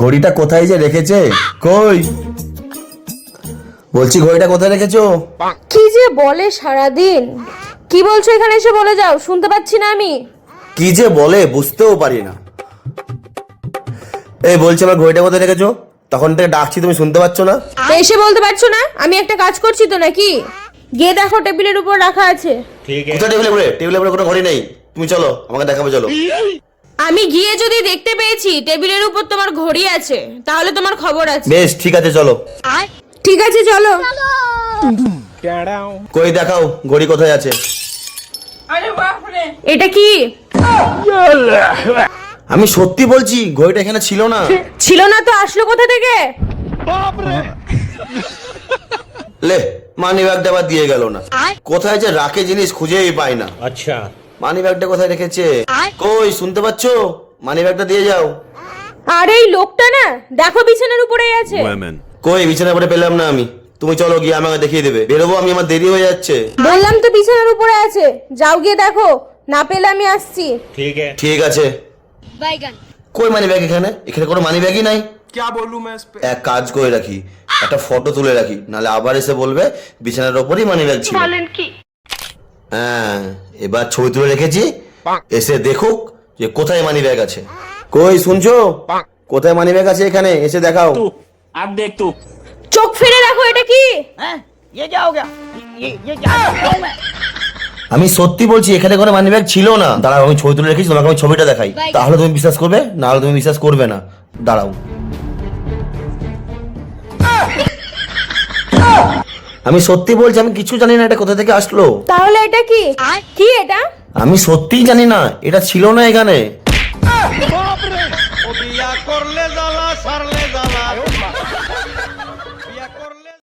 ঘড়িটা কোথায় যে রেখেছে? কই বলছি ঘড়িটা কোথায় রেখেছো? কি যে বলে সারাদিন। কি বলছো এখানে এসে বলে যাও, শুনতে পাচ্ছি না আমি। কি যে বলে বুঝতেও পারি না। এই বলছি আমার ঘড়িটা কোথায় রেখেছো? তখন থেকে ডাকছি তুমি শুনতে পাচ্ছ না? এসে বলতে পারছো না? আমি একটা কাজ করছি তো নাকি? গিয়ে দেখো টেবিলের উপর রাখা আছে। কোথায় টেবিলের উপরে? টেবিলের উপরে কোনো ঘড়ি নেই। তুমি চলো, আমাকে দেখাবো, চলো। আমি গিয়ে যদি দেখতে পেয়েছি টেবিলের উপর তোমার ঘড়ি আছে, তাহলে তোমার খবর আছে। বেশ ঠিক আছে, চলো। ঠিক আছে চলো। কই দেখাও ঘড়ি কোথায় আছে। এটা কি? আমি সত্যি বলছি ঘড়িটা এখানে ছিল না। ছিল না তো আসলো কোথা থেকে? লে মানি ব্যাগটা আবার দিয়ে গেল না। কোথায় যে রাখে জিনিস খুঁজেই পাই না। अच्छा মানি ব্যাগটা কোথায় রেখেছে? কই শুনতে পাচ্ছো? মানি ব্যাগটা দিয়ে যাও। আর এই লোকটা না, দেখো বিছানার উপরেই আছে। কই বিছানার উপরে পেলাম না আমি। তুমি চলো গিয়ে আমাকে দেখিয়ে দেবে। বেরোবো আমি, আমার দেরি হয়ে যাচ্ছে। বললাম তো বিছানার উপরে আছে, যাও গিয়ে দেখো, না পেলে আমি আসছি। ठीक है ঠিক আছে। কই মানি ব্যাগ? এখানে এখানে কোনো মানি ব্যাগই নাই। क्या बोलूं मैं इस पे? এক কাজ করে রাখি, একটা ফটো তুলে রাখি, নালে আবার এসে বলবে বিছানার ওপরই মানি ব্যাগ ছিল। হ্যাঁ, এবার ছবি তুলে রেখেছি, এসে দেখুক যে কোথায় মানি ব্যাগ আছে। কই শুনছো? কোথায় মানি ব্যাগ আছে এখানে? এসে দেখাও। अब देख तू। চোখ ফিরে দেখো, এটা কি? ये क्या हो गया? ये क्या कर रहा हूं मैं? আমি সত্যি বলছি এখানে কোনো মানি ব্যাগ ছিল না। দাঁড়াও, আমি ছবি তুলে রেখেছি, তোমাকে আমি ছবিটা দেখাই, তাহলে তুমি বিশ্বাস করবে, না হলে তুমি বিশ্বাস করবে না। দাঁড়াও, আমি সত্যি বলছি আমি কিছু জানি না এটা কোথা থেকে আসলো। তাহলে এটা কি? কি এটা? আমি সত্যিই জানি না, এটা ছিল না এখানে। ও বিয়া করলে জ্বালা সারলে